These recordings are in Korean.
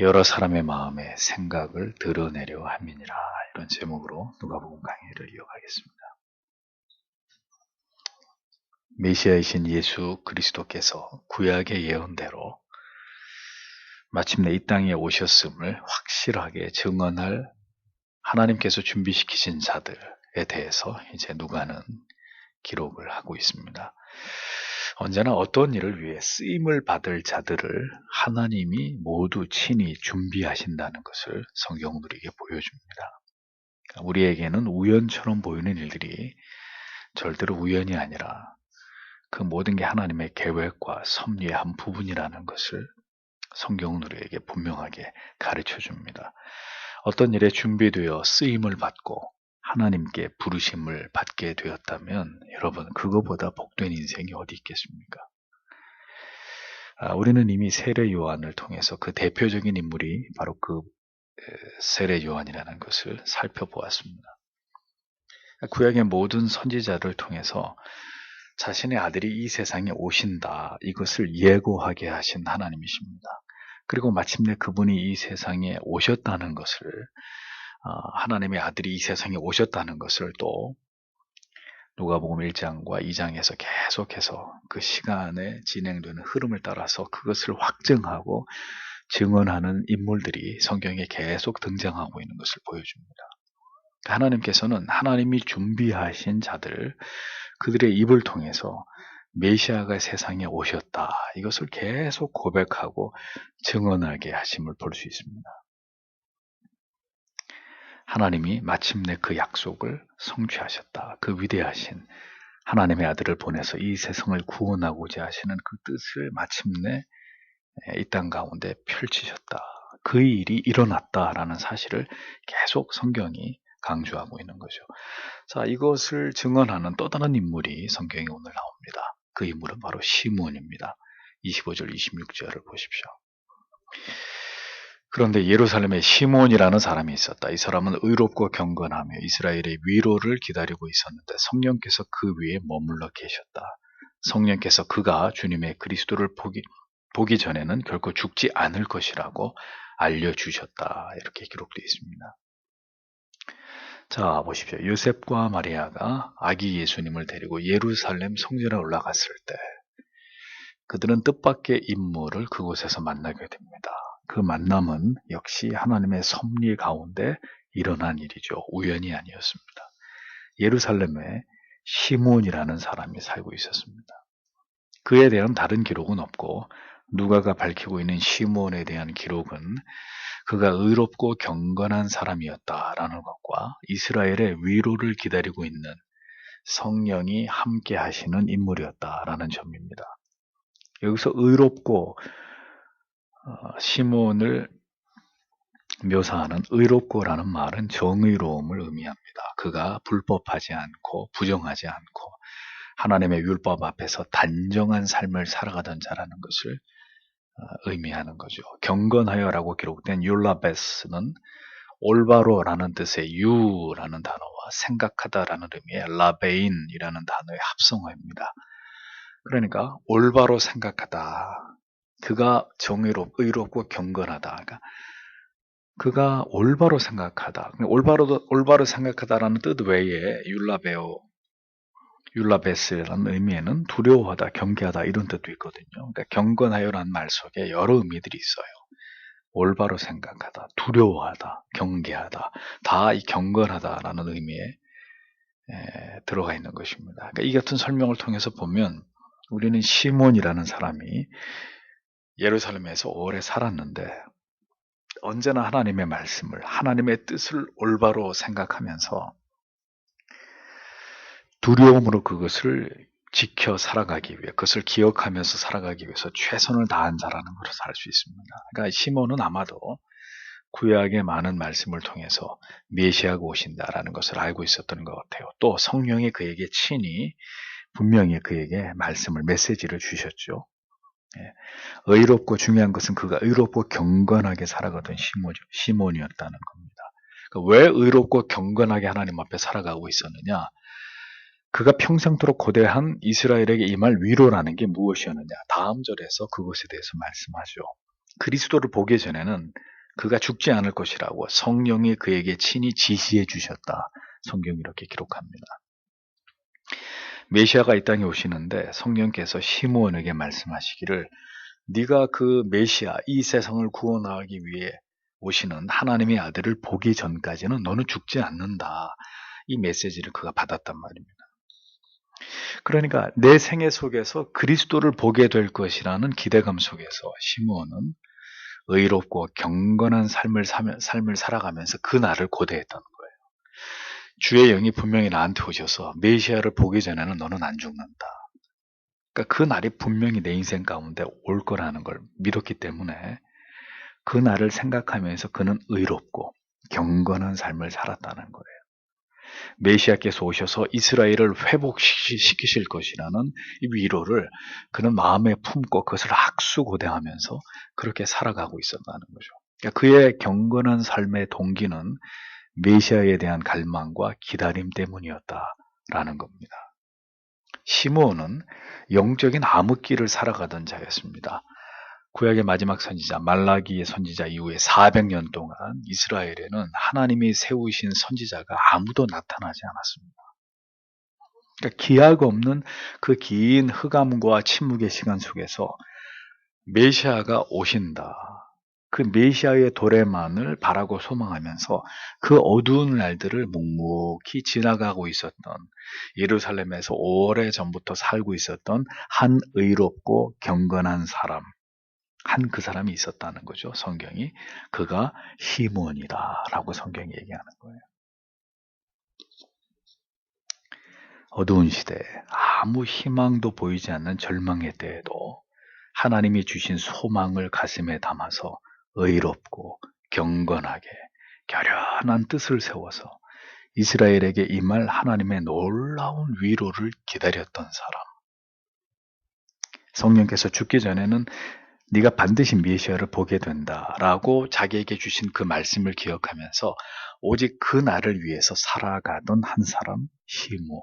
여러 사람의 마음에 생각을 드러내려 함이니라. 이런 제목으로 누가복음 강의를 이어가겠습니다. 메시아이신 예수 그리스도께서 구약의 예언대로 마침내 이 땅에 오셨음을 확실하게 증언할 하나님께서 준비시키신 자들에 대해서 이제 누가는 기록을 하고 있습니다. 언제나 어떤 일을 위해 쓰임을 받을 자들을 하나님이 모두 친히 준비하신다는 것을 성경은 우리에게 보여줍니다. 우리에게는 우연처럼 보이는 일들이 절대로 우연이 아니라 그 모든 게 하나님의 계획과 섭리의 한 부분이라는 것을 성경은 우리에게 분명하게 가르쳐 줍니다. 어떤 일에 준비되어 쓰임을 받고 하나님께 부르심을 받게 되었다면 여러분, 그거보다 복된 인생이 어디 있겠습니까? 우리는 이미 세례 요한을 통해서 그 대표적인 인물이 바로 그 세례 요한이라는 것을 살펴보았습니다. 구약의 모든 선지자를 통해서 자신의 아들이 이 세상에 오신다, 이것을 예고하게 하신 하나님이십니다. 그리고 마침내 그분이 이 세상에 오셨다는 것을, 하나님의 아들이 이 세상에 오셨다는 것을 또 누가복음 1장과 2장에서 계속해서 그 시간에 진행되는 흐름을 따라서 그것을 확증하고 증언하는 인물들이 성경에 계속 등장하고 있는 것을 보여줍니다. 하나님께서는 하나님이 준비하신 자들, 그들의 입을 통해서 메시아가 세상에 오셨다, 이것을 계속 고백하고 증언하게 하심을 볼 수 있습니다. 하나님이 마침내 그 약속을 성취하셨다. 그 위대하신 하나님의 아들을 보내서 이 세상을 구원하고자 하시는 그 뜻을 마침내 이 땅 가운데 펼치셨다. 그 일이 일어났다라는 사실을 계속 성경이 강조하고 있는 거죠. 자, 이것을 증언하는 또 다른 인물이 성경에 오늘 나옵니다. 그 인물은 바로 시몬입니다. 25절, 26절을 보십시오. 그런데 예루살렘에 시몬이라는 사람이 있었다. 이 사람은 의롭고 경건하며 이스라엘의 위로를 기다리고 있었는데 성령께서 그 위에 머물러 계셨다. 성령께서 그가 주님의 그리스도를 보기 전에는 결코 죽지 않을 것이라고 알려주셨다. 이렇게 기록되어 있습니다. 자, 보십시오. 요셉과 마리아가 아기 예수님을 데리고 예루살렘 성전에 올라갔을 때 그들은 뜻밖의 인물을 그곳에서 만나게 됩니다. 그 만남은 역시 하나님의 섭리 가운데 일어난 일이죠. 우연이 아니었습니다. 예루살렘에 시몬이라는 사람이 살고 있었습니다. 그에 대한 다른 기록은 없고 누가가 밝히고 있는 시몬에 대한 기록은 그가 의롭고 경건한 사람이었다라는 것과 이스라엘의 위로를 기다리고 있는 성령이 함께 하시는 인물이었다라는 점입니다. 여기서 의롭고 시몬을 묘사하는 의롭고라는 말은 정의로움을 의미합니다. 그가 불법하지 않고 부정하지 않고 하나님의 율법 앞에서 단정한 삶을 살아가던 자라는 것을 의미하는 거죠. 경건하여라고 기록된 율라베스는 올바로라는 뜻의 유라는 단어와 생각하다라는 의미의 라베인이라는 단어의 합성어입니다. 그러니까 올바로 생각하다. 그가 의롭고 경건하다. 그러니까 그가 올바로 생각하다. 올바로 생각하다라는 뜻 외에 율라베스라는 의미에는 두려워하다, 경계하다 이런 뜻도 있거든요. 그러니까 경건하여라는 말 속에 여러 의미들이 있어요. 올바로 생각하다, 두려워하다, 경계하다, 다 이 경건하다라는 의미에 들어가 있는 것입니다. 그러니까 이 같은 설명을 통해서 보면 우리는 시몬이라는 사람이 예루살렘에서 오래 살았는데 언제나 하나님의 말씀을, 하나님의 뜻을 올바로 생각하면서 두려움으로 그것을 지켜 살아가기 위해, 그것을 기억하면서 살아가기 위해서 최선을 다한 자라는 것을 알 수 있습니다. 그러니까 시몬은 아마도 구약의 많은 말씀을 통해서 메시아가 오신다라는 것을 알고 있었던 것 같아요. 또 성령이 그에게 친히 분명히 그에게 메시지를 주셨죠. 의롭고 중요한 것은 그가 의롭고 경건하게 살아가던 시몬이었다는 겁니다. 그러니까 왜 의롭고 경건하게 하나님 앞에 살아가고 있었느냐? 그가 평생토록 고대한 이스라엘에게 임할 위로라는 게 무엇이었느냐? 다음 절에서 그것에 대해서 말씀하죠. 그리스도를 보기 전에는 그가 죽지 않을 것이라고 성령이 그에게 친히 지시해 주셨다. 성경이 이렇게 기록합니다. 메시아가 이 땅에 오시는데 성령께서 시므온에게 말씀하시기를 네가 그 메시아, 이 세상을 구원하기 위해 오시는 하나님의 아들을 보기 전까지는 너는 죽지 않는다. 이 메시지를 그가 받았단 말입니다. 그러니까 내 생애 속에서 그리스도를 보게 될 것이라는 기대감 속에서 시므온은 의롭고 경건한 삶을 살아가면서 그 날을 고대했던 거예요. 주의 영이 분명히 나한테 오셔서 메시아를 보기 전에는 너는 안 죽는다. 그러니까 그 날이 분명히 내 인생 가운데 올 거라는 걸 믿었기 때문에 그 날을 생각하면서 그는 의롭고 경건한 삶을 살았다는 거예요. 메시아께서 오셔서 이스라엘을 회복시키실 것이라는 이 위로를 그는 마음에 품고 그것을 학수고대하면서 그렇게 살아가고 있었다는 거죠. 그러니까 그의 경건한 삶의 동기는 메시아에 대한 갈망과 기다림 때문이었다라는 겁니다. 시므온은 영적인 암흑기를 살아가던 자였습니다. 구약의 마지막 선지자 말라기의 선지자 이후에 400년 동안 이스라엘에는 하나님이 세우신 선지자가 아무도 나타나지 않았습니다. 그러니까 기약 없는 그 긴 흑암과 침묵의 시간 속에서 메시아가 오신다. 그 메시아의 도래만을 바라고 소망하면서 그 어두운 날들을 묵묵히 지나가고 있었던 예루살렘에서 오래전부터 살고 있었던 한 의롭고 경건한 사람, 한 그 사람이 있었다는 거죠. 성경이. 그가 시므온이다라고 성경이 얘기하는 거예요. 어두운 시대, 아무 희망도 보이지 않는 절망의 때에도 하나님이 주신 소망을 가슴에 담아서 의롭고 경건하게 결연한 뜻을 세워서 이스라엘에게 임할 하나님의 놀라운 위로를 기다렸던 사람. 성령께서 죽기 전에는 네가 반드시 메시아를 보게 된다라고 자기에게 주신 그 말씀을 기억하면서 오직 그 날을 위해서 살아가던 한 사람, 시므온.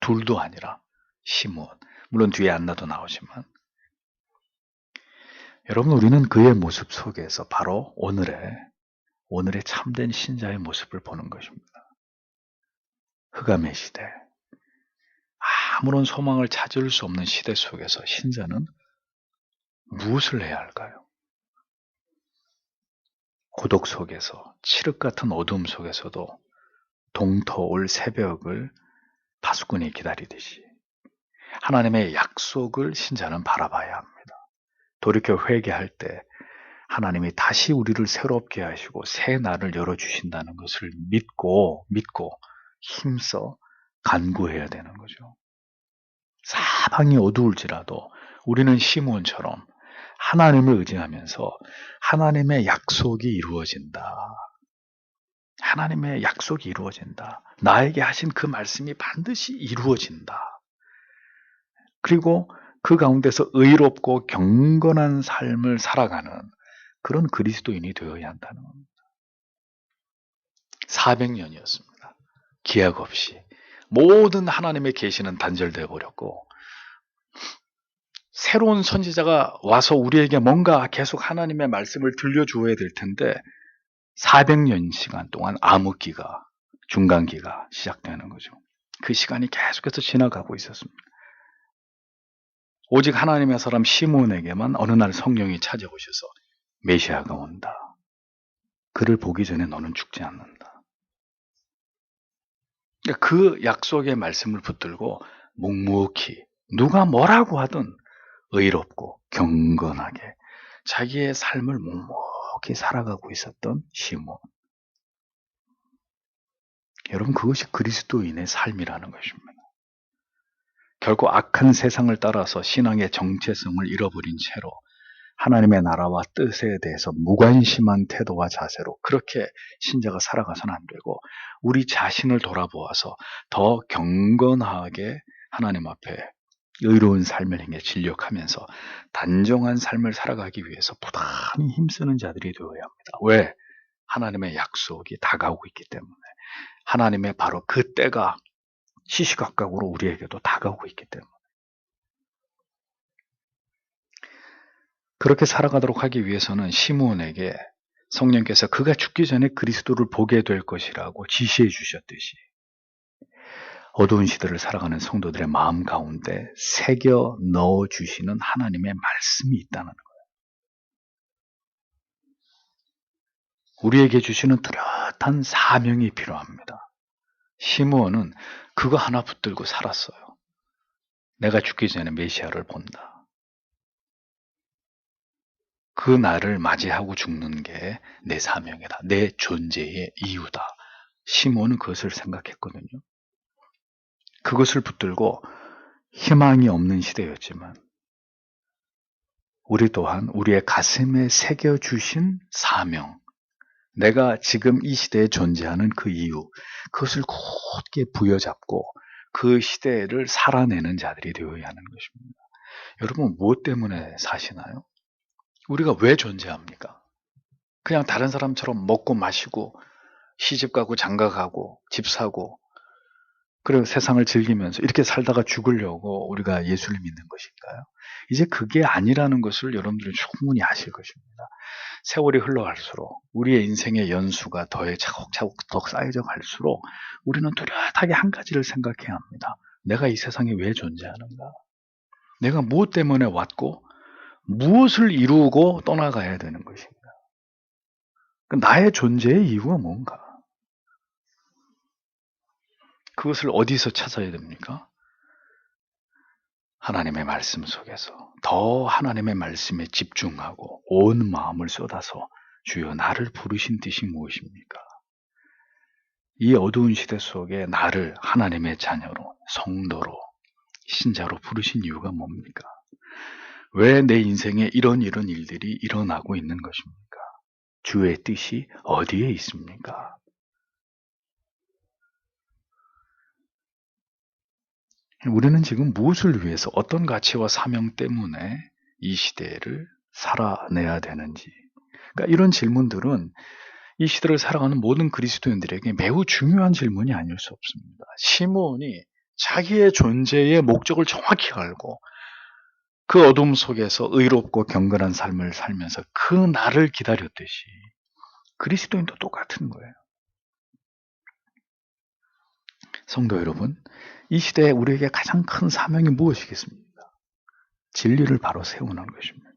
둘도 아니라 시므온. 물론 뒤에 안나도 나오지만 여러분, 우리는 그의 모습 속에서 바로 오늘의 참된 신자의 모습을 보는 것입니다. 흑암의 시대, 아무런 소망을 찾을 수 없는 시대 속에서 신자는 무엇을 해야 할까요? 고독 속에서, 칠흑 같은 어둠 속에서도 동터올 새벽을 파수꾼이 기다리듯이 하나님의 약속을 신자는 바라봐야 합니다. 돌이켜 회개할 때 하나님이 다시 우리를 새롭게 하시고 새 날을 열어주신다는 것을 믿고 힘써 간구해야 되는 거죠. 사방이 어두울지라도 우리는 시므온처럼 하나님을 의지하면서 하나님의 약속이 이루어진다. 하나님의 약속이 이루어진다. 나에게 하신 그 말씀이 반드시 이루어진다. 그리고 그 가운데서 의롭고 경건한 삶을 살아가는 그런 그리스도인이 되어야 한다는 겁니다. 400년이었습니다. 기약 없이 모든 하나님의 계시는 단절되어 버렸고 새로운 선지자가 와서 우리에게 뭔가 계속 하나님의 말씀을 들려주어야 될 텐데 400년 시간 동안 암흑기가 중간기가 시작되는 거죠. 그 시간이 계속해서 지나가고 있었습니다. 오직 하나님의 사람 시므온에게만 어느 날 성령이 찾아오셔서 메시아가 온다. 그를 보기 전에 너는 죽지 않는다. 그 약속의 말씀을 붙들고 묵묵히 누가 뭐라고 하든 의롭고 경건하게 자기의 삶을 묵묵히 살아가고 있었던 시므온. 여러분, 그것이 그리스도인의 삶이라는 것입니다. 결코 악한 세상을 따라서 신앙의 정체성을 잃어버린 채로 하나님의 나라와 뜻에 대해서 무관심한 태도와 자세로 그렇게 신자가 살아가서는 안 되고 우리 자신을 돌아보아서 더 경건하게 하나님 앞에 의로운 삶을 행해 진력하면서 단정한 삶을 살아가기 위해서 부단히 힘쓰는 자들이 되어야 합니다. 왜? 하나님의 약속이 다가오고 있기 때문에. 하나님의 바로 그 때가 시시각각으로 우리에게도 다가오고 있기 때문에. 그렇게 살아가도록 하기 위해서는 시므온에게 성령께서 그가 죽기 전에 그리스도를 보게 될 것이라고 지시해 주셨듯이 어두운 시대를 살아가는 성도들의 마음 가운데 새겨 넣어주시는 하나님의 말씀이 있다는 거예요. 우리에게 주시는 뚜렷한 사명이 필요합니다. 시므온은 그거 하나 붙들고 살았어요. 내가 죽기 전에 메시아를 본다. 그 날을 맞이하고 죽는 게 내 사명이다. 내 존재의 이유다. 시므온은 그것을 생각했거든요. 그것을 붙들고 희망이 없는 시대였지만 우리 또한 우리의 가슴에 새겨주신 사명, 내가 지금 이 시대에 존재하는 그 이유, 그것을 굳게 부여잡고 그 시대를 살아내는 자들이 되어야 하는 것입니다. 여러분, 무엇 때문에 사시나요? 우리가 왜 존재합니까? 그냥 다른 사람처럼 먹고 마시고 시집 가고 장가 가고 집 사고 그리고 세상을 즐기면서 이렇게 살다가 죽으려고 우리가 예수를 믿는 것일까요? 이제 그게 아니라는 것을 여러분들이 충분히 아실 것입니다. 세월이 흘러갈수록 우리의 인생의 연수가 차곡차곡 더 쌓여져 갈수록 우리는 뚜렷하게 한 가지를 생각해야 합니다. 내가 이 세상에 왜 존재하는가? 내가 무엇 때문에 왔고 무엇을 이루고 떠나가야 되는 것인가? 나의 존재의 이유가 뭔가? 그것을 어디서 찾아야 됩니까? 하나님의 말씀 속에서 더 하나님의 말씀에 집중하고 온 마음을 쏟아서 주여 나를 부르신 뜻이 무엇입니까? 이 어두운 시대 속에 나를 하나님의 자녀로, 성도로, 신자로 부르신 이유가 뭡니까? 왜 내 인생에 이런 일들이 일어나고 있는 것입니까? 주의 뜻이 어디에 있습니까? 우리는 지금 무엇을 위해서 어떤 가치와 사명 때문에 이 시대를 살아내야 되는지, 그러니까 이런 질문들은 이 시대를 살아가는 모든 그리스도인들에게 매우 중요한 질문이 아닐 수 없습니다. 시므온이 자기의 존재의 목적을 정확히 알고 그 어둠 속에서 의롭고 경건한 삶을 살면서 그 날을 기다렸듯이 그리스도인도 똑같은 거예요. 성도 여러분, 이 시대에 우리에게 가장 큰 사명이 무엇이겠습니까? 진리를 바로 세우는 것입니다.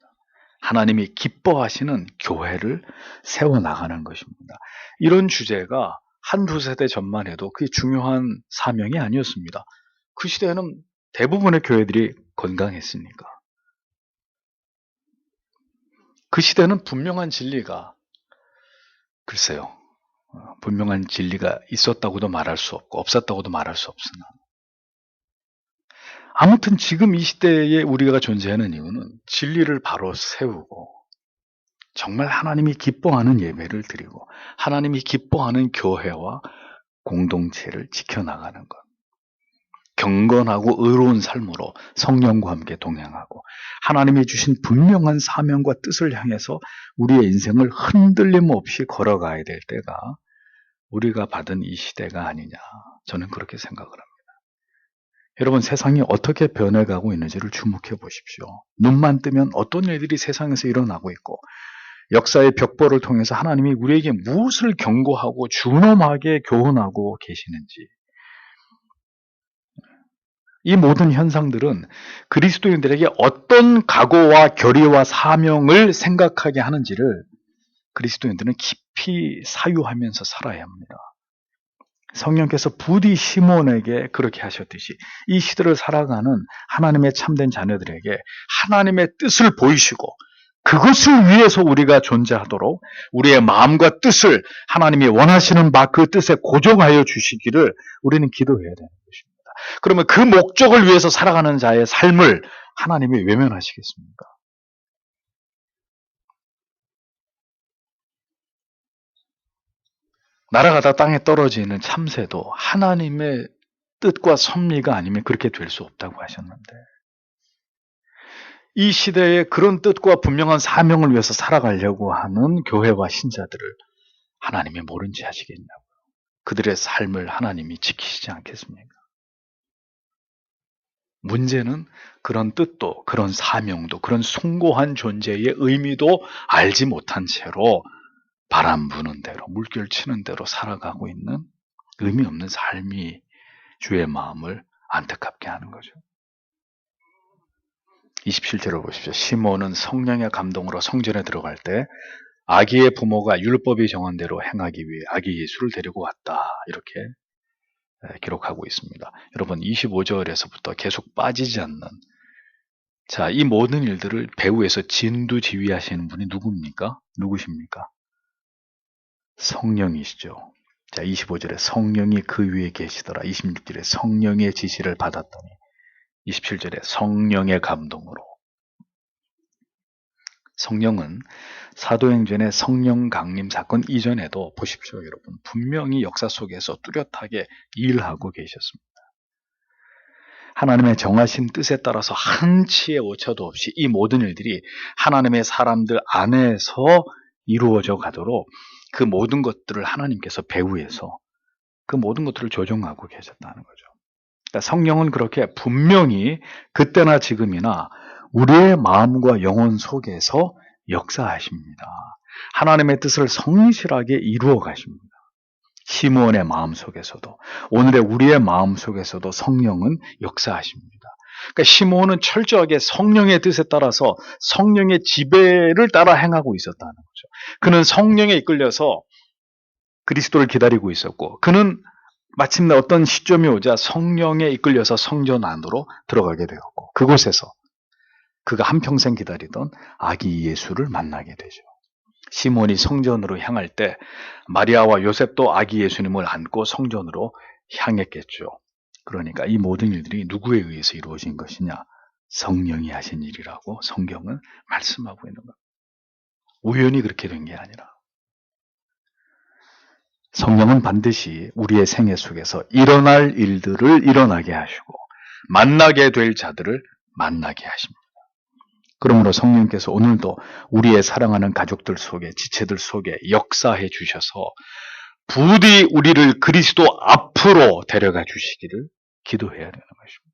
하나님이 기뻐하시는 교회를 세워나가는 것입니다. 이런 주제가 한두 세대 전만 해도 그게 중요한 사명이 아니었습니다. 그 시대에는 대부분의 교회들이 건강했으니까. 그 시대는 분명한 진리가, 글쎄요, 분명한 진리가 있었다고도 말할 수 없고 없었다고도 말할 수 없으나 아무튼 지금 이 시대에 우리가 존재하는 이유는 진리를 바로 세우고 정말 하나님이 기뻐하는 예배를 드리고 하나님이 기뻐하는 교회와 공동체를 지켜나가는 것, 경건하고 의로운 삶으로 성령과 함께 동행하고 하나님이 주신 분명한 사명과 뜻을 향해서 우리의 인생을 흔들림 없이 걸어가야 될 때가 우리가 받은 이 시대가 아니냐, 저는 그렇게 생각을 합니다. 여러분, 세상이 어떻게 변해가고 있는지를 주목해 보십시오. 눈만 뜨면 어떤 일들이 세상에서 일어나고 있고 역사의 벽보를 통해서 하나님이 우리에게 무엇을 경고하고 준엄하게 교훈하고 계시는지, 이 모든 현상들은 그리스도인들에게 어떤 각오와 결의와 사명을 생각하게 하는지를 그리스도인들은 깊이 사유하면서 살아야 합니다. 성령께서 부디 시몬에게 그렇게 하셨듯이 이 시대를 살아가는 하나님의 참된 자녀들에게 하나님의 뜻을 보이시고 그것을 위해서 우리가 존재하도록 우리의 마음과 뜻을 하나님이 원하시는 바 그 뜻에 고정하여 주시기를 우리는 기도해야 되는 것입니다. 그러면 그 목적을 위해서 살아가는 자의 삶을 하나님이 외면하시겠습니까? 날아가다 땅에 떨어지는 참새도 하나님의 뜻과 섭리가 아니면 그렇게 될 수 없다고 하셨는데, 이 시대에 그런 뜻과 분명한 사명을 위해서 살아가려고 하는 교회와 신자들을 하나님이 모른 체 하시겠냐고요. 그들의 삶을 하나님이 지키시지 않겠습니까? 문제는 그런 뜻도, 그런 사명도, 그런 숭고한 존재의 의미도 알지 못한 채로 바람 부는 대로, 물결 치는 대로 살아가고 있는 의미 없는 삶이 주의 마음을 안타깝게 하는 거죠. 27절을 보십시오. 시몬은 성령의 감동으로 성전에 들어갈 때 아기의 부모가 율법이 정한 대로 행하기 위해 아기 예수를 데리고 왔다. 이렇게 기록하고 있습니다. 여러분 25절에서부터 계속 빠지지 않는 자, 이 모든 일들을 배후에서 진두지휘하시는 분이 누굽니까? 누구십니까? 성령이시죠. 자, 25절에 성령이 그 위에 계시더라. 26절에 성령의 지시를 받았더니 27절에 성령의 감동으로 성령은 사도행전의 성령 강림 사건 이전에도 보십시오, 여러분. 분명히 역사 속에서 뚜렷하게 일하고 계셨습니다. 하나님의 정하신 뜻에 따라서 한치의 오차도 없이 이 모든 일들이 하나님의 사람들 안에서 이루어져 가도록 그 모든 것들을 하나님께서 배후에서 그 모든 것들을 조정하고 계셨다는 거죠. 그러니까 성령은 그렇게 분명히 그때나 지금이나 우리의 마음과 영혼 속에서 역사하십니다. 하나님의 뜻을 성실하게 이루어 가십니다. 시므온의 마음 속에서도 오늘의 우리의 마음 속에서도 성령은 역사하십니다. 그러니까 시므온은 철저하게 성령의 뜻에 따라서 성령의 지배를 따라 행하고 있었다는 거죠. 그는 성령에 이끌려서 그리스도를 기다리고 있었고 그는 마침내 어떤 시점이 오자 성령에 이끌려서 성전 안으로 들어가게 되었고 그곳에서 그가 한평생 기다리던 아기 예수를 만나게 되죠. 시몬이 성전으로 향할 때 마리아와 요셉도 아기 예수님을 안고 성전으로 향했겠죠. 그러니까 이 모든 일들이 누구에 의해서 이루어진 것이냐? 성령이 하신 일이라고 성경은 말씀하고 있는 겁니다. 우연히 그렇게 된 게 아니라 성령은 반드시 우리의 생애 속에서 일어날 일들을 일어나게 하시고 만나게 될 자들을 만나게 하십니다. 그러므로 성령께서 오늘도 우리의 사랑하는 가족들 속에 지체들 속에 역사해 주셔서 부디 우리를 그리스도 앞으로 데려가 주시기를 기도해야 되는 것입니다.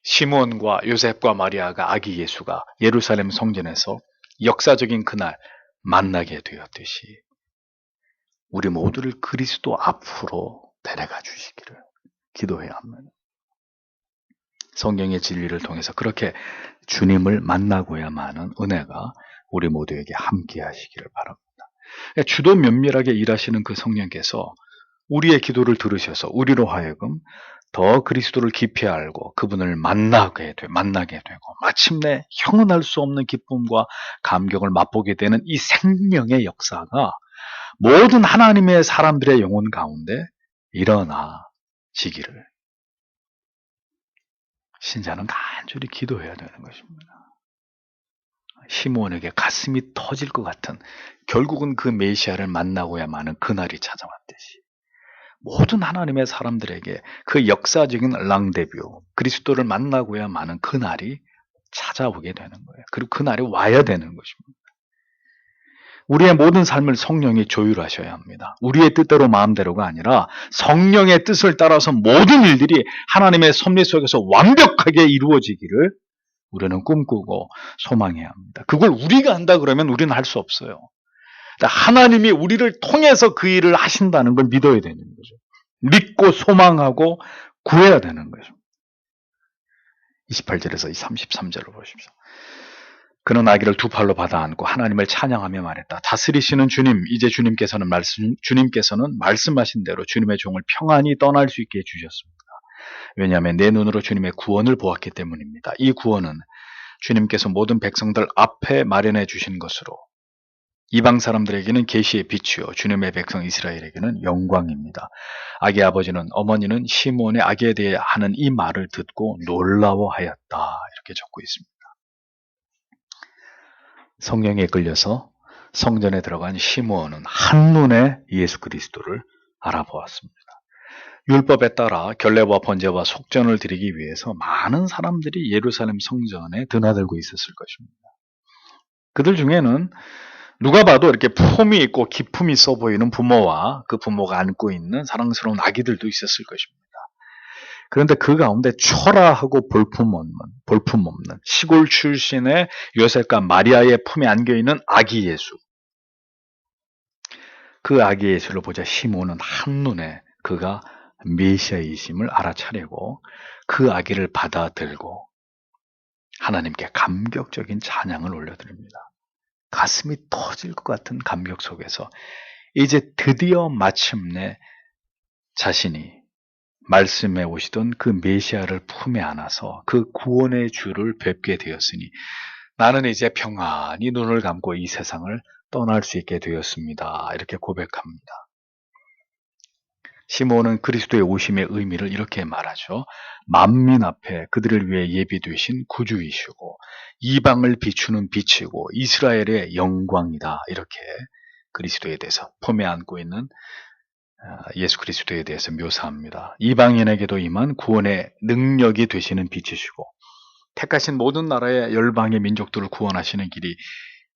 시몬과 요셉과 마리아가 아기 예수가 예루살렘 성전에서 역사적인 그날 만나게 되었듯이 우리 모두를 그리스도 앞으로 데려가 주시기를 기도해야 합니다. 성경의 진리를 통해서 그렇게 주님을 만나고야만은 은혜가 우리 모두에게 함께 하시기를 바랍니다. 주도 면밀하게 일하시는 그 성령께서 우리의 기도를 들으셔서 우리로 하여금 더 그리스도를 깊이 알고 그분을 만나게 되고 마침내 형언할 수 없는 기쁨과 감격을 맛보게 되는 이 생명의 역사가 모든 하나님의 사람들의 영혼 가운데 일어나지기를 신자는 간절히 기도해야 되는 것입니다. 시므온에게 가슴이 터질 것 같은 결국은 그 메시아를 만나고야만은 그날이 찾아왔듯이 모든 하나님의 사람들에게 그 역사적인 랑데뷰 그리스도를 만나고야만은 그날이 찾아오게 되는 거예요. 그리고 그날이 와야 되는 것입니다. 우리의 모든 삶을 성령이 조율하셔야 합니다. 우리의 뜻대로 마음대로가 아니라 성령의 뜻을 따라서 모든 일들이 하나님의 섭리 속에서 완벽하게 이루어지기를 우리는 꿈꾸고 소망해야 합니다. 그걸 우리가 한다 그러면 우리는 할 수 없어요. 하나님이 우리를 통해서 그 일을 하신다는 걸 믿어야 되는 거죠. 믿고 소망하고 구해야 되는 거죠. 28절에서 33절을 보십시오. 그는 아기를 두 팔로 받아 안고 하나님을 찬양하며 말했다. 다스리시는 주님, 이제 주님께서는 말씀하신 대로 주님의 종을 평안히 떠날 수 있게 해주셨습니다. 왜냐하면 내 눈으로 주님의 구원을 보았기 때문입니다. 이 구원은 주님께서 모든 백성들 앞에 마련해 주신 것으로 이방 사람들에게는 계시의 빛이요 주님의 백성 이스라엘에게는 영광입니다. 아기 아버지는 어머니는 시므온의 아기에 대해 하는 이 말을 듣고 놀라워하였다. 이렇게 적고 있습니다. 성령에 끌려서 성전에 들어간 시므온은 한눈에 예수 그리스도를 알아보았습니다. 율법에 따라 결례와 번제와 속전을 드리기 위해서 많은 사람들이 예루살렘 성전에 드나들고 있었을 것입니다. 그들 중에는 누가 봐도 이렇게 품이 있고 기품이 있어 보이는 부모와 그 부모가 안고 있는 사랑스러운 아기들도 있었을 것입니다. 그런데 그 가운데 초라하고 볼품없는 시골 출신의 요셉과 마리아의 품에 안겨있는 아기 예수. 그 아기 예수를 보자 시몬은 한눈에 그가 메시아이심을 알아차리고 그 아기를 받아들고 하나님께 감격적인 찬양을 올려드립니다. 가슴이 터질 것 같은 감격 속에서 이제 드디어 마침내 자신이 말씀해 오시던 그 메시아를 품에 안아서 그 구원의 주를 뵙게 되었으니 나는 이제 평안히 눈을 감고 이 세상을 떠날 수 있게 되었습니다. 이렇게 고백합니다. 시몬은 그리스도의 오심의 의미를 이렇게 말하죠. 만민 앞에 그들을 위해 예비되신 구주이시고 이방을 비추는 빛이고 이스라엘의 영광이다. 이렇게 그리스도에 대해서 품에 안고 있는 예수 그리스도에 대해서 묘사합니다. 이방인에게도 임한 구원의 능력이 되시는 빛이시고 택하신 모든 나라의 열방의 민족들을 구원하시는 길이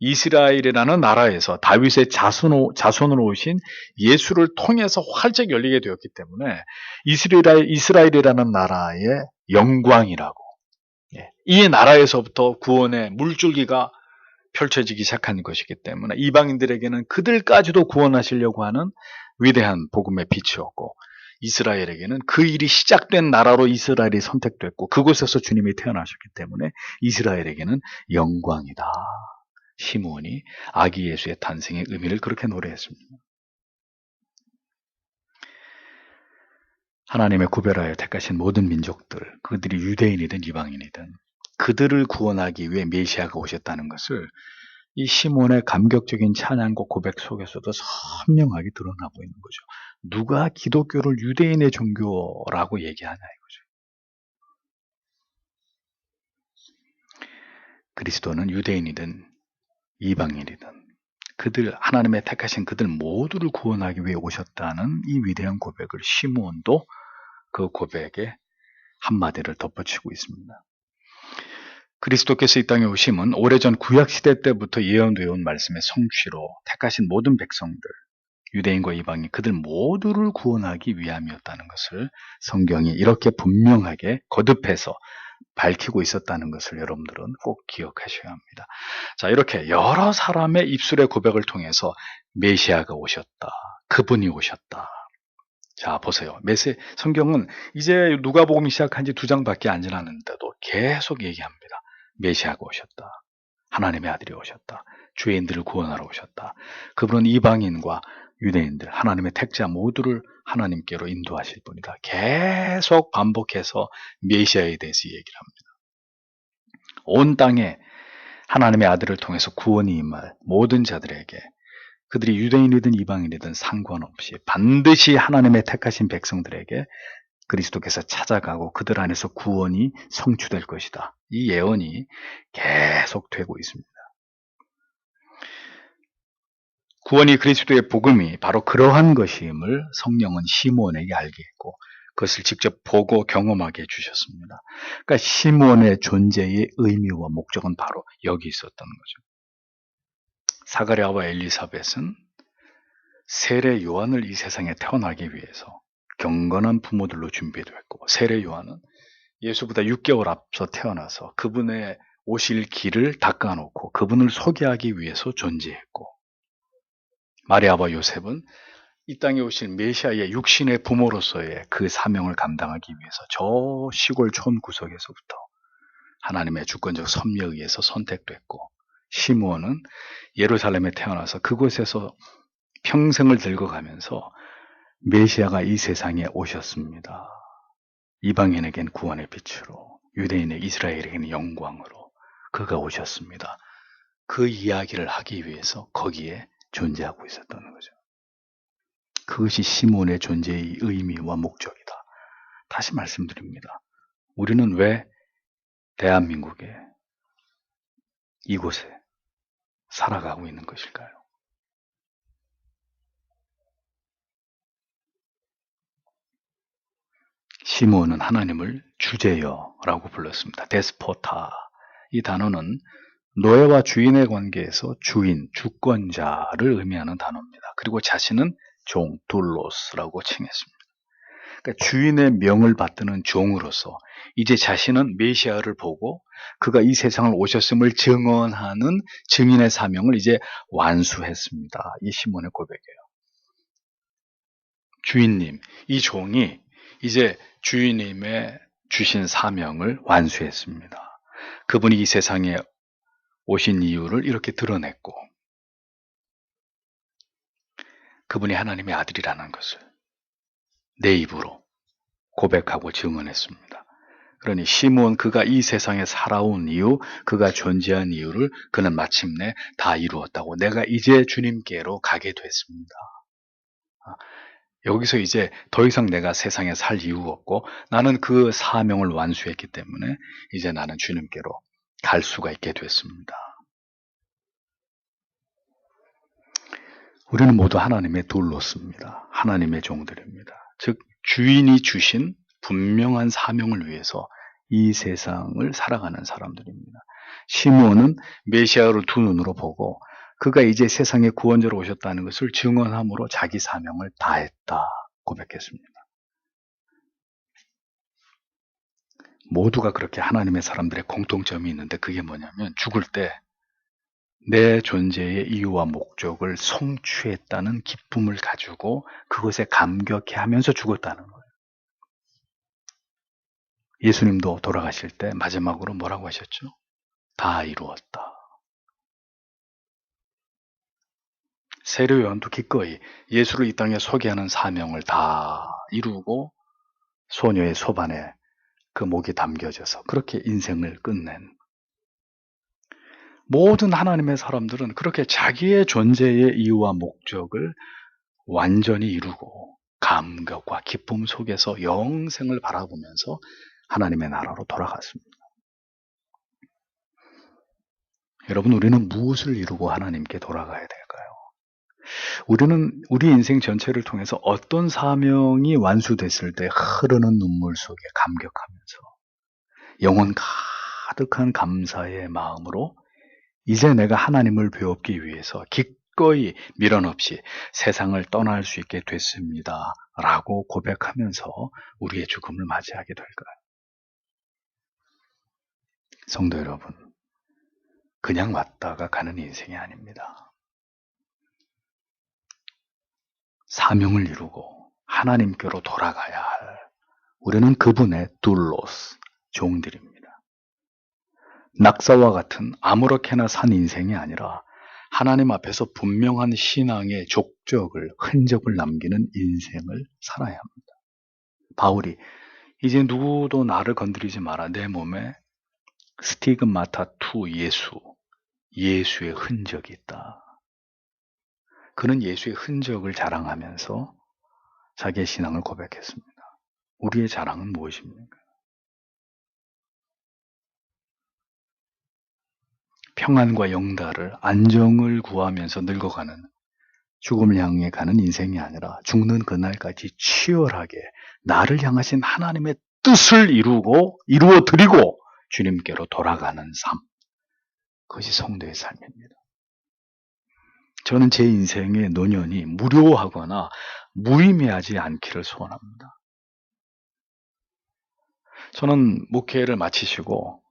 이스라엘이라는 나라에서 다윗의 자손으로 오신 예수를 통해서 활짝 열리게 되었기 때문에 이스라엘이라는 나라의 영광이라고, 이 나라에서부터 구원의 물줄기가 펼쳐지기 시작한 것이기 때문에 이방인들에게는 그들까지도 구원하시려고 하는 위대한 복음의 빛이었고, 이스라엘에게는 그 일이 시작된 나라로 이스라엘이 선택됐고 그곳에서 주님이 태어나셨기 때문에 이스라엘에게는 영광이다. 시몬이 아기 예수의 탄생의 의미를 그렇게 노래했습니다. 하나님의 구별하여 택하신 모든 민족들, 그들이 유대인이든 이방인이든 그들을 구원하기 위해 메시아가 오셨다는 것을 이 시몬의 감격적인 찬양과 고백 속에서도 선명하게 드러나고 있는 거죠. 누가 기독교를 유대인의 종교라고 얘기하냐 이거죠. 그리스도는 유대인이든 이방인이든 그들 하나님의 택하신 그들 모두를 구원하기 위해 오셨다는 이 위대한 고백을 시몬도 그 고백에 한마디를 덧붙이고 있습니다. 그리스도께서 이 땅에 오심은 오래전 구약시대 때부터 예언되어 온 말씀의 성취로 택하신 모든 백성들, 유대인과 이방인 그들 모두를 구원하기 위함이었다는 것을 성경이 이렇게 분명하게 거듭해서 밝히고 있었다는 것을 여러분들은 꼭 기억하셔야 합니다. 자, 이렇게 여러 사람의 입술의 고백을 통해서 메시아가 오셨다. 그분이 오셨다. 자, 보세요. 성경은 이제 누가복음 시작한 지 2장밖에 안 지났는데도 계속 얘기합니다. 메시아가 오셨다. 하나님의 아들이 오셨다. 죄인들을 구원하러 오셨다. 그분은 이방인과 유대인들, 하나님의 택자 모두를 하나님께로 인도하실 분이다. 계속 반복해서 메시아에 대해서 얘기를 합니다. 온 땅에 하나님의 아들을 통해서 구원이 임할 모든 자들에게 그들이 유대인이든 이방인이든 상관없이 반드시 하나님의 택하신 백성들에게 그리스도께서 찾아가고 그들 안에서 구원이 성취될 것이다. 이 예언이 계속되고 있습니다. 구원이 그리스도의 복음이 바로 그러한 것임을 성령은 시몬에게 알게 했고 그것을 직접 보고 경험하게 해주셨습니다. 그러니까 시몬의 존재의 의미와 목적은 바로 여기 있었던 거죠. 사가랴와 엘리사벳은 세례 요한을 이 세상에 태어나기 위해서 경건한 부모들로 준비되었고 세례 요한은 예수보다 6개월 앞서 태어나서 그분의 오실 길을 닦아놓고 그분을 소개하기 위해서 존재했고 마리아와 요셉은 이 땅에 오신 메시아의 육신의 부모로서의 그 사명을 감당하기 위해서 저 시골 촌 구석에서부터 하나님의 주권적 섭리에 의해서 선택됐고 시므온은 예루살렘에 태어나서 그곳에서 평생을 늙어가면서 메시아가 이 세상에 오셨습니다. 이방인에겐 구원의 빛으로 유대인의 이스라엘에게는 영광으로 그가 오셨습니다. 그 이야기를 하기 위해서 거기에 존재하고 있었던 거죠. 그것이 시몬의 존재의 의미와 목적이다. 다시 말씀드립니다. 우리는 왜 대한민국에 이곳에 살아가고 있는 것일까요? 시몬은 하나님을 주제여라고 불렀습니다. 데스포타. 이 단어는 노예와 주인의 관계에서 주인, 주권자를 의미하는 단어입니다. 그리고 자신은 종, 둘로스라고 칭했습니다. 그러니까 주인의 명을 받드는 종으로서 이제 자신은 메시아를 보고 그가 이 세상을 오셨음을 증언하는 증인의 사명을 이제 완수했습니다. 이 시몬의 고백이에요. 주인님, 이 종이 이제 주인님의 주신 사명을 완수했습니다. 그분이 이 세상에 오신 이유를 이렇게 드러냈고 그분이 하나님의 아들이라는 것을 내 입으로 고백하고 증언했습니다. 그러니 시몬 그가 이 세상에 살아온 이유, 그가 존재한 이유를 그는 마침내 다 이루었다고 내가 이제 주님께로 가게 됐습니다. 여기서 이제 더 이상 내가 세상에 살 이유가 없고 나는 그 사명을 완수했기 때문에 이제 나는 주님께로 갈 수가 있게 됐습니다. 우리는 모두 하나님의 둘로습니다. 하나님의 종들입니다. 즉 주인이 주신 분명한 사명을 위해서 이 세상을 살아가는 사람들입니다. 시므온은 메시아를 두 눈으로 보고 그가 이제 세상에 구원자로 오셨다는 것을 증언함으로 자기 사명을 다했다 고백했습니다. 모두가 그렇게 하나님의 사람들의 공통점이 있는데 그게 뭐냐면 죽을 때 내 존재의 이유와 목적을 성취했다는 기쁨을 가지고 그것에 감격해하면서 죽었다는 거예요. 예수님도 돌아가실 때 마지막으로 뭐라고 하셨죠? 다 이루었다. 세례 요한도 기꺼이 예수를 이 땅에 소개하는 사명을 다 이루고 소녀의 소반에 그 목이 담겨져서 그렇게 인생을 끝낸 모든 하나님의 사람들은 그렇게 자기의 존재의 이유와 목적을 완전히 이루고 감격과 기쁨 속에서 영생을 바라보면서 하나님의 나라로 돌아갔습니다. 여러분, 우리는 무엇을 이루고 하나님께 돌아가야 될까요? 우리는 우리 인생 전체를 통해서 어떤 사명이 완수됐을 때 흐르는 눈물 속에 감격하면서 영혼 가득한 감사의 마음으로 이제 내가 하나님을 배웁기 위해서 기꺼이 미련 없이 세상을 떠날 수 있게 됐습니다. 라고 고백하면서 우리의 죽음을 맞이하게 될까요? 성도 여러분, 그냥 왔다가 가는 인생이 아닙니다. 사명을 이루고 하나님께로 돌아가야 할 우리는 그분의 둘로스, 종들입니다. 낙사와 같은 아무렇게나 산 인생이 아니라 하나님 앞에서 분명한 신앙의 족적을, 흔적을 남기는 인생을 살아야 합니다. 바울이 이제 누구도 나를 건드리지 마라. 내 몸에 스티그마타 투 예수의 흔적이 있다. 그는 예수의 흔적을 자랑하면서 자기의 신앙을 고백했습니다. 우리의 자랑은 무엇입니까? 평안과 영달을, 안정을 구하면서 늙어가는 죽음을 향해 가는 인생이 아니라 죽는 그날까지 치열하게 나를 향하신 하나님의 뜻을 이루어드리고 주님께로 돌아가는 삶. 그것이 성도의 삶입니다. 저는 제 인생의 노년이 무료하거나 무의미하지 않기를 소원합니다. 저는 목회를 마치시고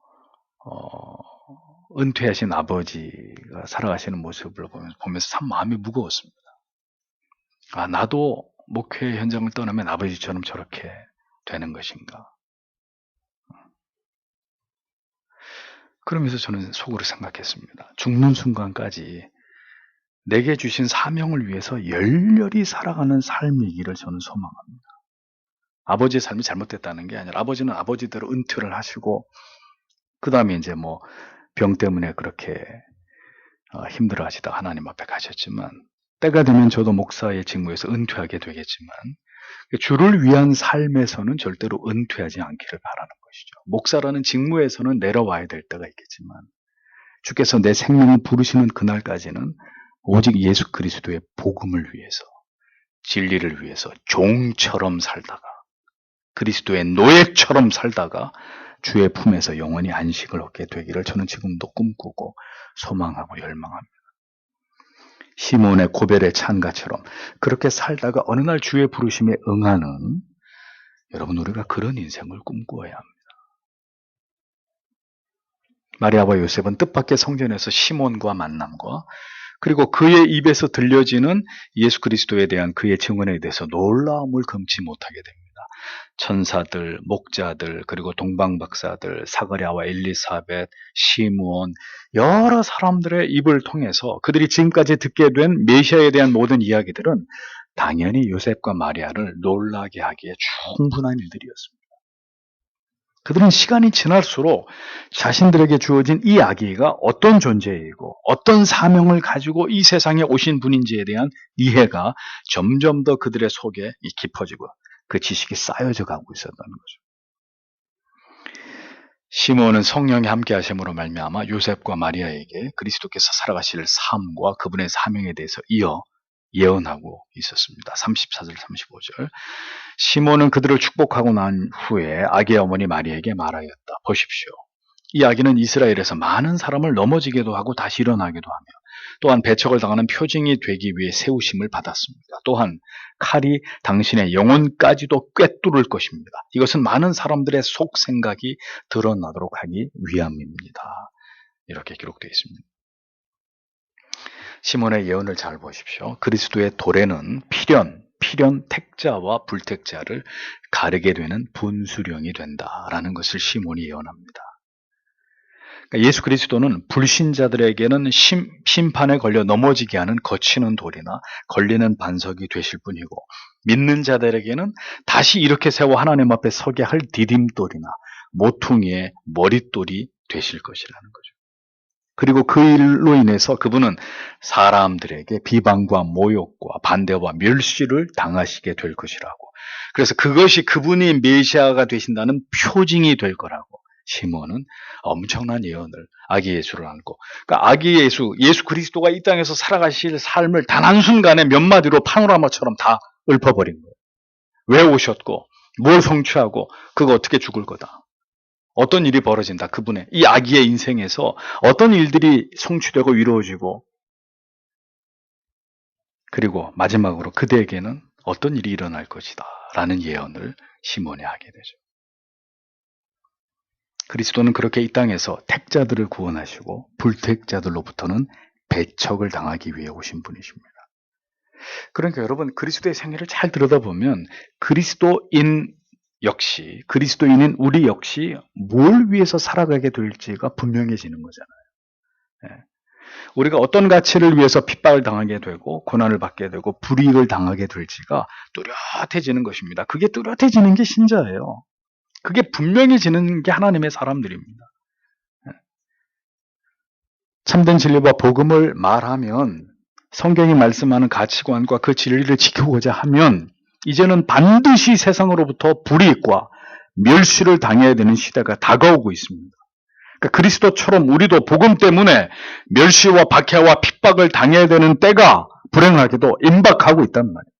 은퇴하신 아버지가 살아가시는 모습을 보면서 참 마음이 무거웠습니다. 아, 나도 목회 현장을 떠나면 아버지처럼 저렇게 되는 것인가. 그러면서 저는 속으로 생각했습니다. 죽는 순간까지 내게 주신 사명을 위해서 열렬히 살아가는 삶이기를 저는 소망합니다. 아버지의 삶이 잘못됐다는 게 아니라 아버지는 아버지대로 은퇴를 하시고 그 다음에 이제 병 때문에 그렇게 힘들어 하시다가 하나님 앞에 가셨지만 때가 되면 저도 목사의 직무에서 은퇴하게 되겠지만 주를 위한 삶에서는 절대로 은퇴하지 않기를 바라는 것이죠. 목사라는 직무에서는 내려와야 될 때가 있겠지만 주께서 내 생명을 부르시는 그날까지는 오직 예수 그리스도의 복음을 위해서 진리를 위해서 종처럼 살다가 그리스도의 노예처럼 살다가 주의 품에서 영원히 안식을 얻게 되기를 저는 지금도 꿈꾸고 소망하고 열망합니다. 시몬의 고벨의 찬가처럼 그렇게 살다가 어느 날 주의 부르심에 응하는 여러분, 우리가 그런 인생을 꿈꾸어야 합니다. 마리아와 요셉은 뜻밖의 성전에서 시몬과 만남과 그리고 그의 입에서 들려지는 예수 그리스도에 대한 그의 증언에 대해서 놀라움을 금치 못하게 됩니다. 천사들, 목자들, 그리고 동방박사들, 사가랴와 엘리사벳, 시므온, 여러 사람들의 입을 통해서 그들이 지금까지 듣게 된 메시아에 대한 모든 이야기들은 당연히 요셉과 마리아를 놀라게 하기에 충분한 일들이었습니다. 그들은 시간이 지날수록 자신들에게 주어진 이 아기가 어떤 존재이고 어떤 사명을 가지고 이 세상에 오신 분인지에 대한 이해가 점점 더 그들의 속에 깊어지고 그 지식이 쌓여져 가고 있었다는 거죠. 시므온은 성령이 함께 하심으로 말미암아 요셉과 마리아에게 그리스도께서 살아가실 삶과 그분의 사명에 대해서 이어 예언하고 있었습니다. 34절, 35절. 시몬은 그들을 축복하고 난 후에 아기의 어머니 마리아에게 말하였다. 보십시오. 이 아기는 이스라엘에서 많은 사람을 넘어지게도 하고 다시 일어나기도 하며 또한 배척을 당하는 표징이 되기 위해 세우심을 받았습니다. 또한 칼이 당신의 영혼까지도 꿰뚫을 것입니다. 이것은 많은 사람들의 속 생각이 드러나도록 하기 위함입니다. 이렇게 기록되어 있습니다. 시몬의 예언을 잘 보십시오. 그리스도의 도래는 필연, 택자와 불택자를 가르게 되는 분수령이 된다라는 것을 시몬이 예언합니다. 그러니까 예수 그리스도는 불신자들에게는 심판에 걸려 넘어지게 하는 거치는 돌이나 걸리는 반석이 되실 뿐이고 믿는 자들에게는 다시 이렇게 세워 하나님 앞에 서게 할 디딤돌이나 모퉁이의 머릿돌이 되실 것이라는 거죠. 그리고 그 일로 인해서 그분은 사람들에게 비방과 모욕과 반대와 멸시를 당하시게 될 것이라고. 그래서 그것이 그분이 메시아가 되신다는 표징이 될 거라고 시몬은 엄청난 예언을 아기 예수를 안고, 그러니까 아기 예수 그리스도가 이 땅에서 살아가실 삶을 단 한순간에 몇 마디로 파노라마처럼 다 읊어버린 거예요. 왜 오셨고 뭘 성취하고 그거 어떻게 죽을 거다. 어떤 일이 벌어진다. 그분의 이 아기의 인생에서 어떤 일들이 성취되고 이루어지고 그리고 마지막으로 그대에게는 어떤 일이 일어날 것이다 라는 예언을 시몬이 하게 되죠. 그리스도는 그렇게 이 땅에서 택자들을 구원하시고 불택자들로부터는 배척을 당하기 위해 오신 분이십니다. 그러니까 여러분, 그리스도의 생애를 잘 들여다보면 그리스도인인 우리 역시 뭘 위해서 살아가게 될지가 분명해지는 거잖아요. 우리가 어떤 가치를 위해서 핍박을 당하게 되고 고난을 받게 되고 불이익을 당하게 될지가 뚜렷해지는 것입니다. 그게 뚜렷해지는 게 신자예요. 그게 분명해지는 게 하나님의 사람들입니다. 참된 진리와 복음을 말하면 성경이 말씀하는 가치관과 그 진리를 지키고자 하면 이제는 반드시 세상으로부터 불이익과 멸시를 당해야 되는 시대가 다가오고 있습니다. 그러니까 그리스도처럼 우리도 복음 때문에 멸시와 박해와 핍박을 당해야 되는 때가 불행하게도 임박하고 있단 말이에요.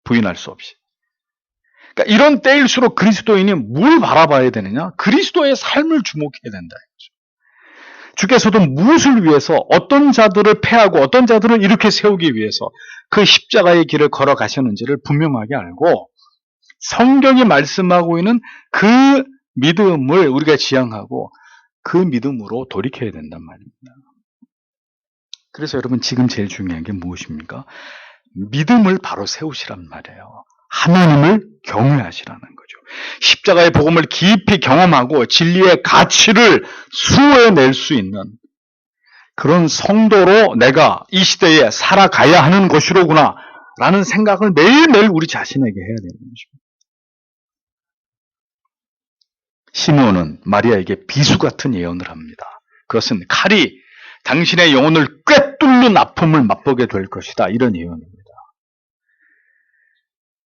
부인할 수 없이. 그러니까 이런 때일수록 그리스도인이 뭘 바라봐야 되느냐? 그리스도의 삶을 주목해야 된다. 주께서도 무엇을 위해서 어떤 자들을 패하고 어떤 자들을 이렇게 세우기 위해서 그 십자가의 길을 걸어가셨는지를 분명하게 알고 성경이 말씀하고 있는 그 믿음을 우리가 지향하고 그 믿음으로 돌이켜야 된단 말입니다. 그래서 여러분, 지금 제일 중요한 게 무엇입니까? 믿음을 바로 세우시란 말이에요. 하나님을 경외하시라는 거죠. 십자가의 복음을 깊이 경험하고 진리의 가치를 수호해낼 수 있는 그런 성도로 내가 이 시대에 살아가야 하는 것이로구나 라는 생각을 매일매일 우리 자신에게 해야 되는 것입니다. 시므온은 마리아에게 비수 같은 예언을 합니다. 그것은 칼이 당신의 영혼을 꿰뚫는 아픔을 맛보게 될 것이다. 이런 예언입니다.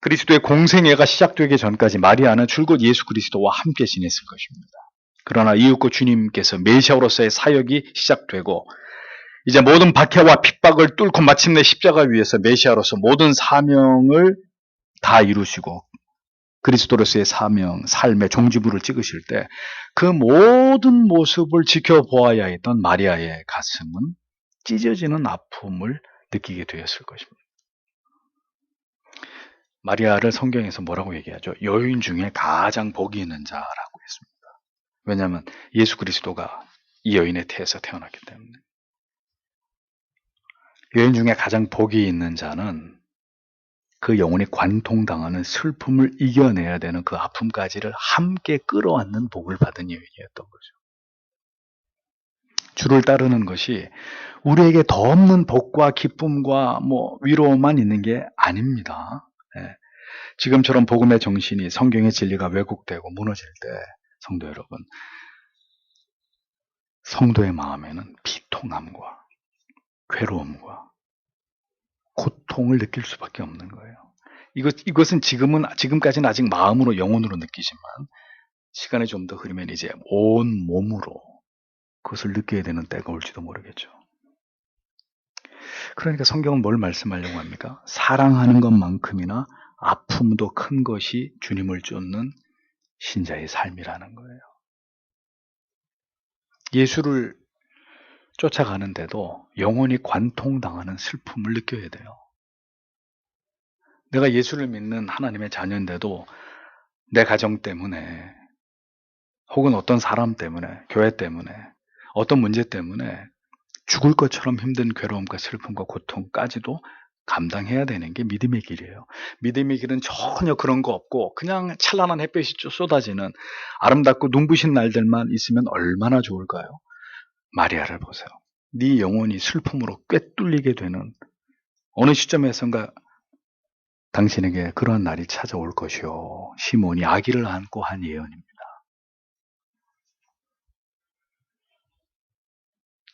그리스도의 공생애가 시작되기 전까지 마리아는 줄곧 예수 그리스도와 함께 지냈을 것입니다. 그러나 이윽고 주님께서 메시아로서의 사역이 시작되고 이제 모든 박해와 핍박을 뚫고 마침내 십자가 위에서 메시아로서 모든 사명을 다 이루시고 그리스도로서의 사명, 삶의 종지부를 찍으실 때 그 모든 모습을 지켜보아야 했던 마리아의 가슴은 찢어지는 아픔을 느끼게 되었을 것입니다. 마리아를 성경에서 뭐라고 얘기하죠? 여인 중에 가장 복이 있는 자라고 했습니다. 왜냐하면 예수 그리스도가 이 여인의 태에서 태어났기 때문에. 여인 중에 가장 복이 있는 자는 그 영혼이 관통당하는 슬픔을 이겨내야 되는 그 아픔까지를 함께 끌어안는 복을 받은 여인이었던 거죠. 주를 따르는 것이 우리에게 더 없는 복과 기쁨과 위로만 있는 게 아닙니다. 예. 지금처럼 복음의 정신이, 성경의 진리가 왜곡되고 무너질 때, 성도 여러분, 성도의 마음에는 비통함과 괴로움과 고통을 느낄 수밖에 없는 거예요. 이것은 지금까지는 아직 마음으로, 영혼으로 느끼지만, 시간이 좀 더 흐르면 이제 온 몸으로 그것을 느껴야 되는 때가 올지도 모르겠죠. 그러니까 성경은 뭘 말씀하려고 합니까? 사랑하는 것만큼이나 아픔도 큰 것이 주님을 쫓는 신자의 삶이라는 거예요. 예수를 쫓아가는데도 영혼이 관통당하는 슬픔을 느껴야 돼요. 내가 예수를 믿는 하나님의 자녀인데도 내 가정 때문에, 혹은 어떤 사람 때문에, 교회 때문에, 어떤 문제 때문에 죽을 것처럼 힘든 괴로움과 슬픔과 고통까지도 감당해야 되는 게 믿음의 길이에요. 믿음의 길은 전혀 그런 거 없고 그냥 찬란한 햇볕이 쏟아지는 아름답고 눈부신 날들만 있으면 얼마나 좋을까요? 마리아를 보세요. 네 영혼이 슬픔으로 꿰뚫리게 되는 어느 시점에선가 당신에게 그러한 날이 찾아올 것이요. 시몬이 아기를 안고 한 예언입니다.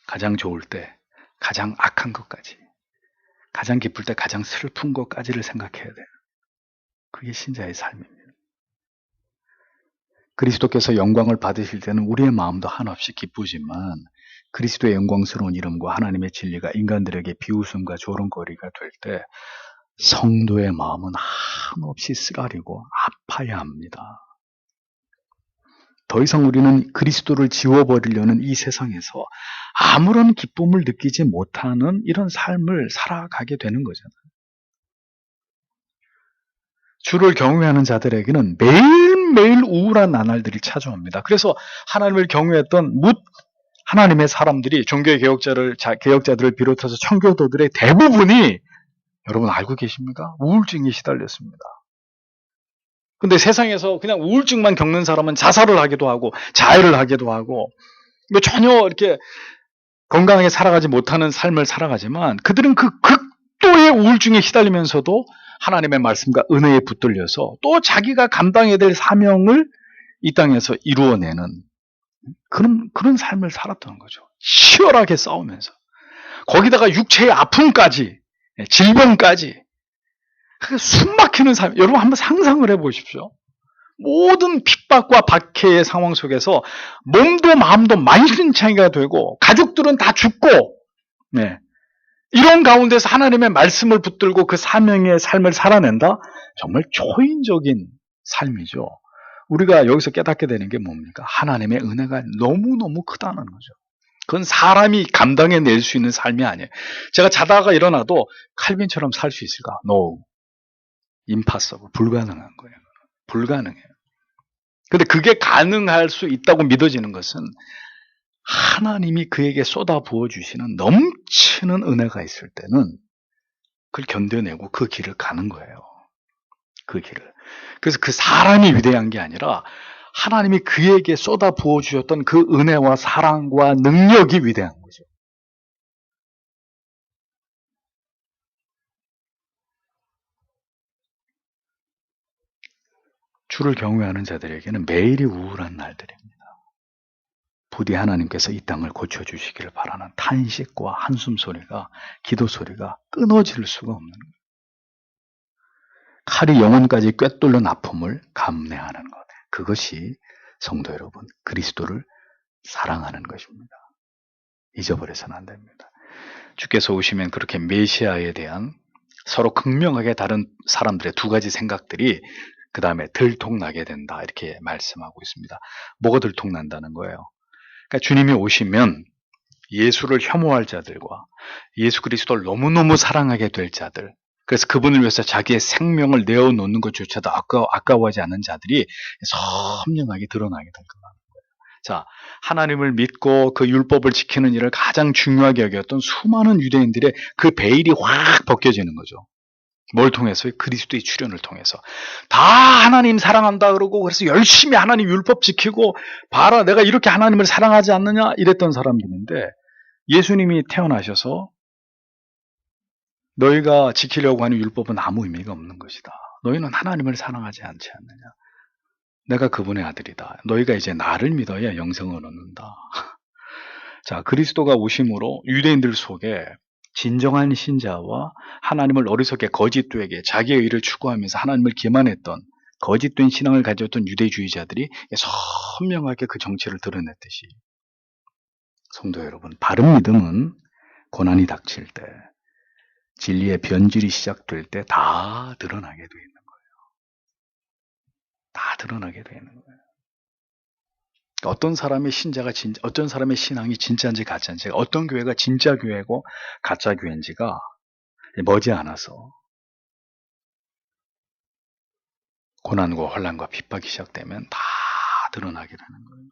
가장 좋을 때 가장 악한 것까지, 가장 기쁠 때 가장 슬픈 것까지를 생각해야 돼요. 그게 신자의 삶입니다. 그리스도께서 영광을 받으실 때는 우리의 마음도 한없이 기쁘지만 그리스도의 영광스러운 이름과 하나님의 진리가 인간들에게 비웃음과 조롱거리가 될 때 성도의 마음은 한없이 쓰라리고 아파야 합니다. 더 이상 우리는 그리스도를 지워버리려는 이 세상에서 아무런 기쁨을 느끼지 못하는 이런 삶을 살아가게 되는 거잖아요. 주를 경외하는 자들에게는 매일매일 우울한 나날들이 찾아옵니다. 그래서 하나님을 경외했던 하나님의 사람들이, 종교의 개혁자들을 비롯해서 청교도들의 대부분이 여러분 알고 계십니까? 우울증에 시달렸습니다. 근데 세상에서 그냥 우울증만 겪는 사람은 자살을 하기도 하고 자해를 하기도 하고 전혀 이렇게 건강하게 살아가지 못하는 삶을 살아가지만 그들은 그 극도의 우울증에 시달리면서도 하나님의 말씀과 은혜에 붙들려서 또 자기가 감당해야 될 사명을 이 땅에서 이루어내는 그런 삶을 살았던 거죠. 치열하게 싸우면서. 거기다가 육체의 아픔까지, 질병까지. 숨막히는 삶. 여러분 한번 상상을 해보십시오. 모든 핍박과 박해의 상황 속에서 몸도 마음도 만신창이가 되고 가족들은 다 죽고 이런 가운데서 하나님의 말씀을 붙들고 그 사명의 삶을 살아낸다? 정말 초인적인 삶이죠. 우리가 여기서 깨닫게 되는 게 뭡니까? 하나님의 은혜가 너무너무 크다는 거죠. 그건 사람이 감당해낼 수 있는 삶이 아니에요. 제가 자다가 일어나도 칼빈처럼 살 수 있을까? No. impossible. 불가능한 거예요. 불가능해요. 근데 그게 가능할 수 있다고 믿어지는 것은 하나님이 그에게 쏟아 부어주시는 넘치는 은혜가 있을 때는 그걸 견뎌내고 그 길을 가는 거예요. 그 길을. 그래서 그 사람이 위대한 게 아니라 하나님이 그에게 쏟아 부어주셨던 그 은혜와 사랑과 능력이 위대한 거죠. 주를 경외하는 자들에게는 매일이 우울한 날들입니다. 부디 하나님께서 이 땅을 고쳐주시기를 바라는 탄식과 한숨 소리가, 기도 소리가 끊어질 수가 없는 거예요. 칼이 영혼까지 꿰뚫는 아픔을 감내하는 것. 그것이 성도 여러분, 그리스도를 사랑하는 것입니다. 잊어버려서는 안 됩니다. 주께서 오시면 그렇게 메시아에 대한 서로 극명하게 다른 사람들의 두 가지 생각들이 그 다음에 들통나게 된다, 이렇게 말씀하고 있습니다. 뭐가 들통난다는 거예요? 그러니까 주님이 오시면 예수를 혐오할 자들과 예수 그리스도를 너무너무 사랑하게 될 자들, 그래서 그분을 위해서 자기의 생명을 내어놓는 것조차도 아까워하지 않는 자들이 선명하게 드러나게 될 거예요. 자, 하나님을 믿고 그 율법을 지키는 일을 가장 중요하게 여겼던 수많은 유대인들의 그 베일이 확 벗겨지는 거죠. 뭘 통해서요? 그리스도의 출현을 통해서. 다 하나님 사랑한다 그러고 그래서 열심히 하나님 율법 지키고 봐라 내가 이렇게 하나님을 사랑하지 않느냐 이랬던 사람들인데 예수님이 태어나셔서 너희가 지키려고 하는 율법은 아무 의미가 없는 것이다. 너희는 하나님을 사랑하지 않지 않느냐. 내가 그분의 아들이다. 너희가 이제 나를 믿어야 영생을 얻는다. 자, 그리스도가 오심으로 유대인들 속에 진정한 신자와 하나님을 어리석게 거짓되게 자기의 의를 추구하면서 하나님을 기만했던 거짓된 신앙을 가졌던 유대주의자들이 선명하게 그 정체를 드러냈듯이 성도 여러분, 바른 믿음은 고난이 닥칠 때 진리의 변질이 시작될 때 다 드러나게 되어 있는 거예요. 다 드러나게 되어 있는 거예요. 어떤 사람의 어떤 사람의 신앙이 진짜인지 가짜인지, 어떤 교회가 진짜 교회고 가짜 교회인지가 머지않아서 고난과 혼란과 핍박이 시작되면 다 드러나게 되는 거예요.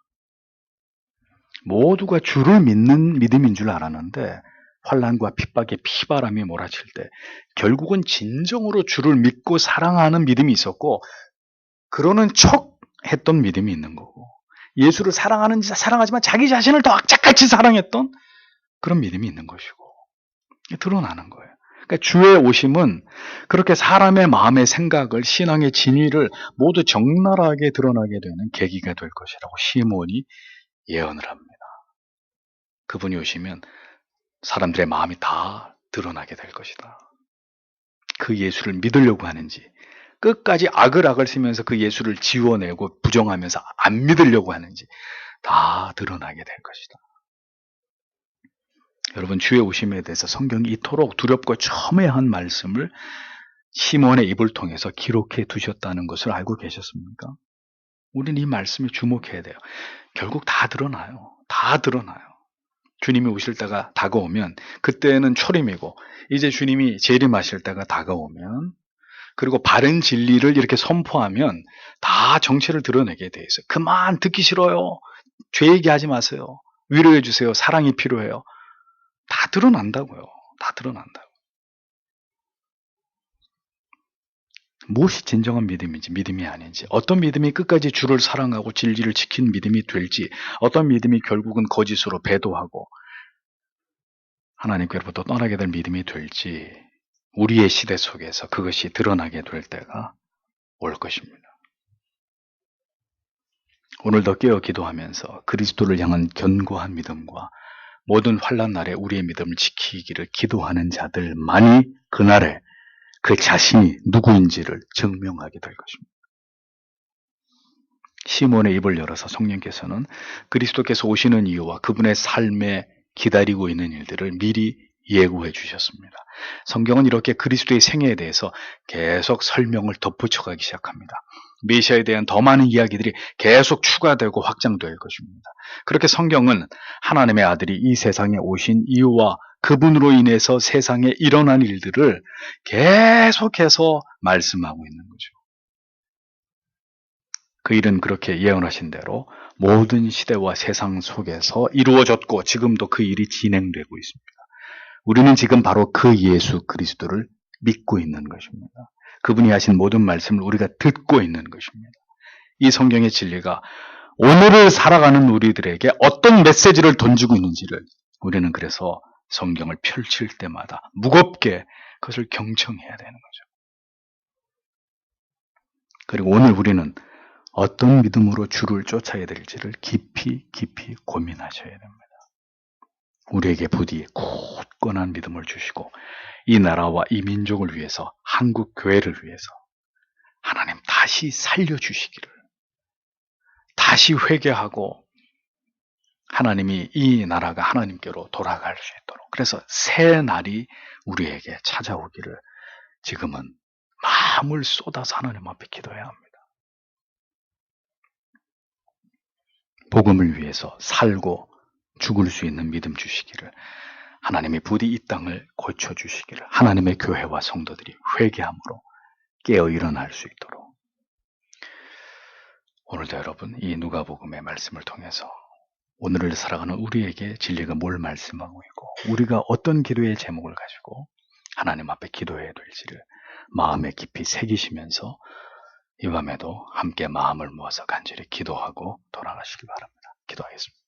모두가 주를 믿는 믿음인 줄 알았는데 환란과 핍박의 피바람이 몰아칠 때 결국은 진정으로 주를 믿고 사랑하는 믿음이 있었고 그러는 척 했던 믿음이 있는 거고 예수를 사랑하지만 자기 자신을 더 악착같이 사랑했던 그런 믿음이 있는 것이고 드러나는 거예요. 그러니까 주의 오심은 그렇게 사람의 마음의 생각을 신앙의 진위를 모두 적나라하게 드러나게 되는 계기가 될 것이라고 시몬이 예언을 합니다. 그분이 오시면 사람들의 마음이 다 드러나게 될 것이다. 그 예수를 믿으려고 하는지 끝까지 악을 쓰면서 그 예수를 지워내고 부정하면서 안 믿으려고 하는지 다 드러나게 될 것이다. 여러분 주의 오심에 대해서 성경이 이토록 두렵고 첨예한 말씀을 시몬의 입을 통해서 기록해 두셨다는 것을 알고 계셨습니까? 우리는 이 말씀에 주목해야 돼요. 결국 다 드러나요. 다 드러나요. 주님이 오실 때가 다가오면 그때는 초림이고 이제 주님이 재림하실 때가 다가오면 그리고 바른 진리를 이렇게 선포하면 다 정체를 드러내게 돼 있어요. 그만 듣기 싫어요. 죄 얘기하지 마세요. 위로해 주세요. 사랑이 필요해요. 다 드러난다고요. 다 드러난다고. 무엇이 진정한 믿음인지 믿음이 아닌지 어떤 믿음이 끝까지 주를 사랑하고 진리를 지킨 믿음이 될지 어떤 믿음이 결국은 거짓으로 배도하고 하나님께로부터 떠나게 될 믿음이 될지 우리의 시대 속에서 그것이 드러나게 될 때가 올 것입니다. 오늘도 깨어 기도하면서 그리스도를 향한 견고한 믿음과 모든 환난 날에 우리의 믿음을 지키기를 기도하는 자들만이 그날에 그 자신이 누구인지를 증명하게 될 것입니다. 시몬의 입을 열어서 성령께서는 그리스도께서 오시는 이유와 그분의 삶에 기다리고 있는 일들을 미리 예고해 주셨습니다. 성경은 이렇게 그리스도의 생애에 대해서 계속 설명을 덧붙여가기 시작합니다. 메시아에 대한 더 많은 이야기들이 계속 추가되고 확장될 것입니다. 그렇게 성경은 하나님의 아들이 이 세상에 오신 이유와 그분으로 인해서 세상에 일어난 일들을 계속해서 말씀하고 있는 거죠. 그 일은 그렇게 예언하신 대로 모든 시대와 세상 속에서 이루어졌고 지금도 그 일이 진행되고 있습니다. 우리는 지금 바로 그 예수 그리스도를 믿고 있는 것입니다. 그분이 하신 모든 말씀을 우리가 듣고 있는 것입니다. 이 성경의 진리가 오늘을 살아가는 우리들에게 어떤 메시지를 던지고 있는지를 우리는 그래서 성경을 펼칠 때마다 무겁게 그것을 경청해야 되는 거죠. 그리고 오늘 우리는 어떤 믿음으로 주를 쫓아야 될지를 깊이 고민하셔야 됩니다. 우리에게 부디 굳건한 믿음을 주시고 이 나라와 이 민족을 위해서 한국 교회를 위해서 하나님 다시 살려주시기를 다시 회개하고 하나님이 이 나라가 하나님께로 돌아갈 수 있도록 그래서 새 날이 우리에게 찾아오기를 지금은 마음을 쏟아서 하나님 앞에 기도해야 합니다. 복음을 위해서 살고 죽을 수 있는 믿음 주시기를 하나님이 부디 이 땅을 고쳐주시기를, 하나님의 교회와 성도들이 회개함으로 깨어 일어날 수 있도록, 오늘도 여러분 이 누가복음의 말씀을 통해서 오늘을 살아가는 우리에게 진리가 뭘 말씀하고 있고 우리가 어떤 기도의 제목을 가지고 하나님 앞에 기도해야 될지를 마음에 깊이 새기시면서 이 밤에도 함께 마음을 모아서 간절히 기도하고 돌아가시기 바랍니다. 기도하겠습니다.